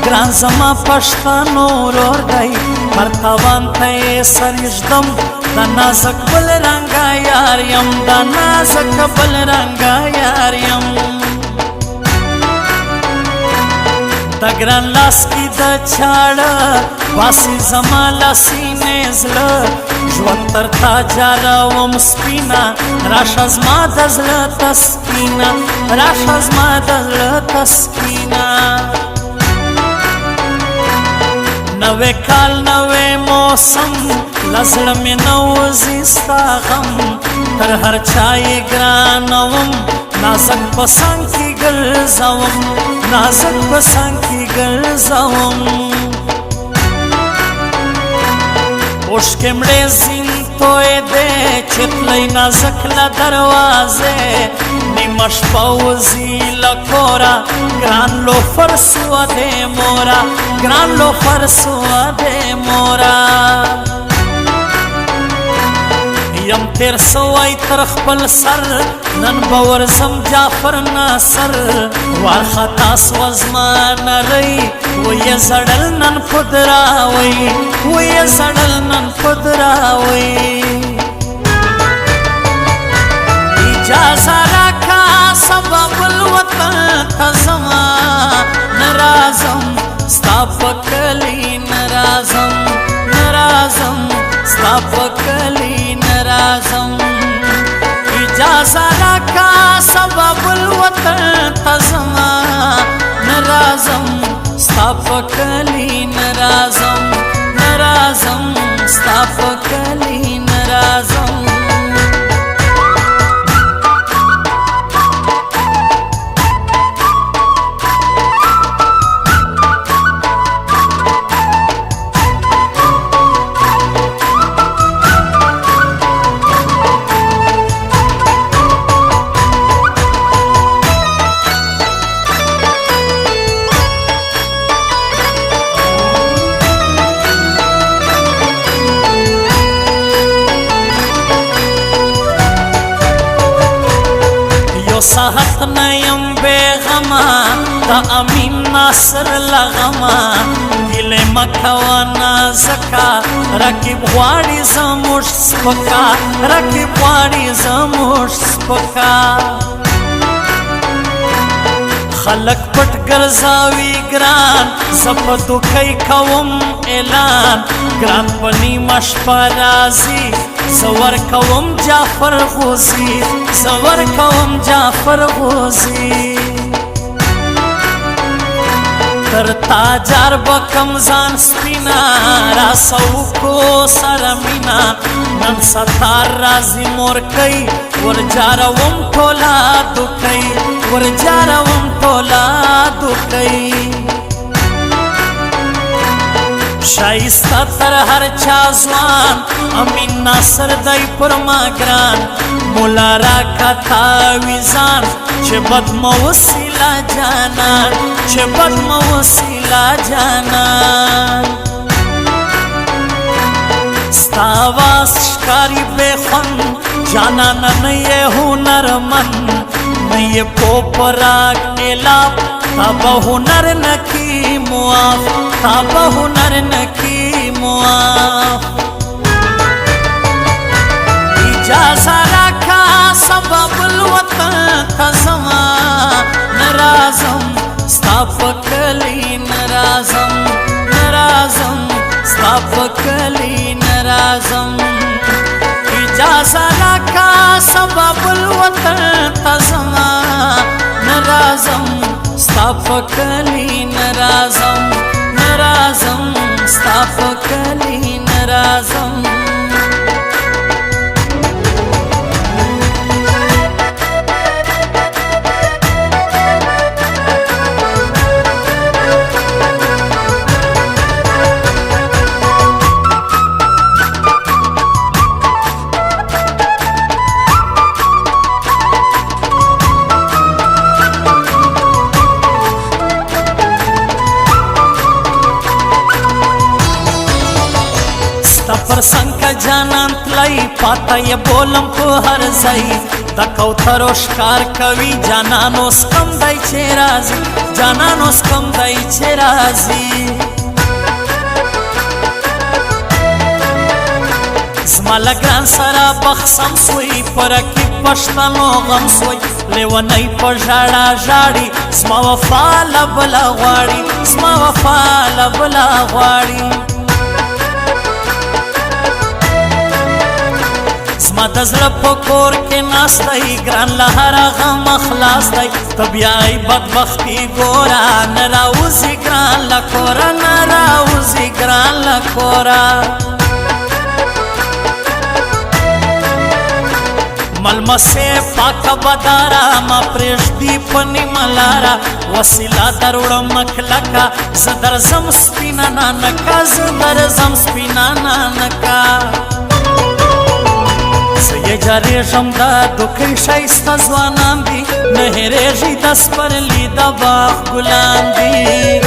ګران زما پښتنو ورور دی مرتبان ته یې سر ایږدم د نازک بل رنګه یار یم د نازک بل رنګه یار یم د ګران لاس کې د چاړه باسي زما له سینې زړه ژوند تر تا جاروم سپینه راشه زما د زړه تسکینه راشه زما د زړه تسکینه نوے کال نوے موسم لزړه مې نوځي ستا غم تر هر چا یې ګرانوم نازک په څنګ کې ګرځوم نازک په څنګ کې ګرځوم اوښکې مړې زین توی دی چې تللی نازک له دروازې نیمه شپه وځي له کوره ګران لوفر سوه دی موره ګران لوفر سوه دی موره یم تیر سوی تر خپل سر نن به ورځم جعفر ناصر وارخطا سوه زما نرۍ ویې زړل نن خودراوی ویې زړل نن خودراوی اجازه راکه سبب الوطن ته زما نه راځم ستا په کلي نه راځم نه راځم ستا په کلي نه راځم اجازه راکه سبب الوطن ته زما نه راځم ستا په کلي نه راځم نه راځم ستا په کلي نه راځم ساحت نیم بیغما دا امین ناصر لغما گلے مکوا نازکا رکیب غواړي زموږ سپکا رکیب غواړي زموږ سپکا خلق پټ ګرځاوي ګران زپ دوکۍ کوم اعلان ګران په نیمه شپه راځي زور کوم جعفر غوزی زور کوم جعفر غوزی تر تاجار بکم ځان سپینا راسو کو سره مینا نن ستار راځي مور کوي ورجاروم ټولا دوکۍ ورجاروم ټولا دوکۍ شایسته تر هر چا ځوان امین ناصر دی پر ما ګران مولا راکه تاویزان چې بد مه وسیله جانان چې بد مه وسیله جانان ستا آواز ښکاري بې خوند جانانه نه یې هنرمند نه یې پوپراک اعلاب تا به هنر نکی معاف تا به هنر نکی معاف اجازه راکه سبب الوطن ته زما نه راځم ستا په کلي نه راځم نه راځم ستا په کلي نه راځم اجازه راکه سبب الوطن ته زما نه راځم ستا په کلي نه راځم نه راځم ستا په کلي نه راځم پر څنګه جانان تلای پاته یې بولم په هر ځای د کوترو ښکار کوي جانان اوس کم دی چې راځي جانان اوس کم دی چې راځي زما له ګران سره بخسم سوی په رقیب پښتنو غم سوی لیونی په ژړا ژاړي زما وفا له بله غواړي زما وفا له بله غواړي زما د زړه په کور کې ناست دی ګران له هره غمه خلاص دی ته بیا یې بدبختي ګوره نه راوځي ګران له کوره نه راوځي ګران له کوره ملمسې پاکه بداره ما پرېږدي په نیمه لاره وسیله دروړم کلکه زه درځم سپینه نانکه زه درځم سپینه نانکه زه یې جارېږم د دوکۍ ښایسته ځوانان دي نه هېرېږي د سپرلي د باغ ګلان دي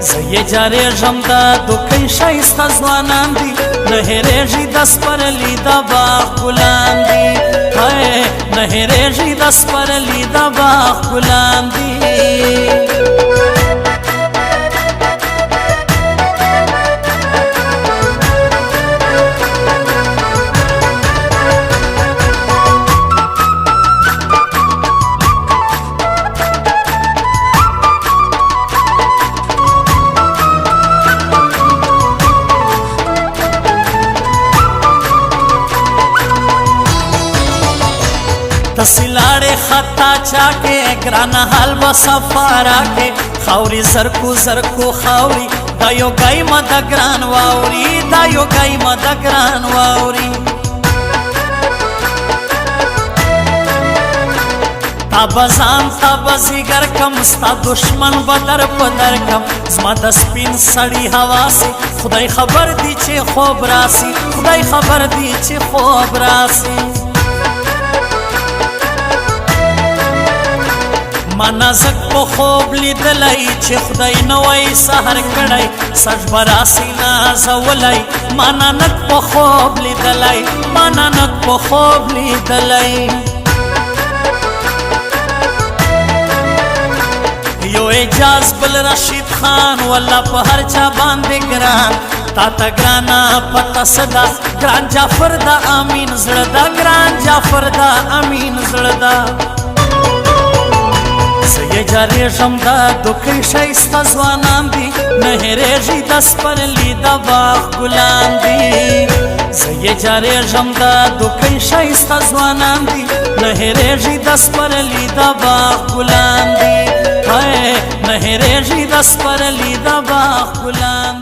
زه یې جارېږم د دوکۍ ښایسته ځوانان دي نه هېرېږي د سپرلي د باغ ګلان دي نه هېرېږي د سپرلي د باغ ګلان دي تسی لاړې خطا چاکې ګرانه حال به صفا راکې خاورې زرکو زرکو خاوري دا یو ګایمه د ګران واوري دا یو ګایمه د ګران واوري تا به ځان تا به ځیګر کم ستا دشمن به در په در کم زما د سپین سړي هواسې خدای خبر دی چې خوب راسي خدای خبر دی چې خوب راسي ما نازک په خوب لیدلی چې خدای نوی سحر کړی سږ به راسي نازولی ما نانک په خوب لیدلی ما نانک په خوب لیدلی یو اعجاز بل رشید خان والله په هر چا باندې ګران تا ته ګرانه پته څه ده ګران جعفر د امین زړه ده ګران جعفر د امین زړه ده زه یې جارېږم د دوکۍ ښایسته ځوانان دي نه هېرېږي د سپرلي د باغ ګلان دي زه یې جارېږم د دوکۍ ښایسته ځوانان دي نه هېرېږي د سپرلي د باغ ګلان دي نه هېرېږي د سپرلي د باغ ګلان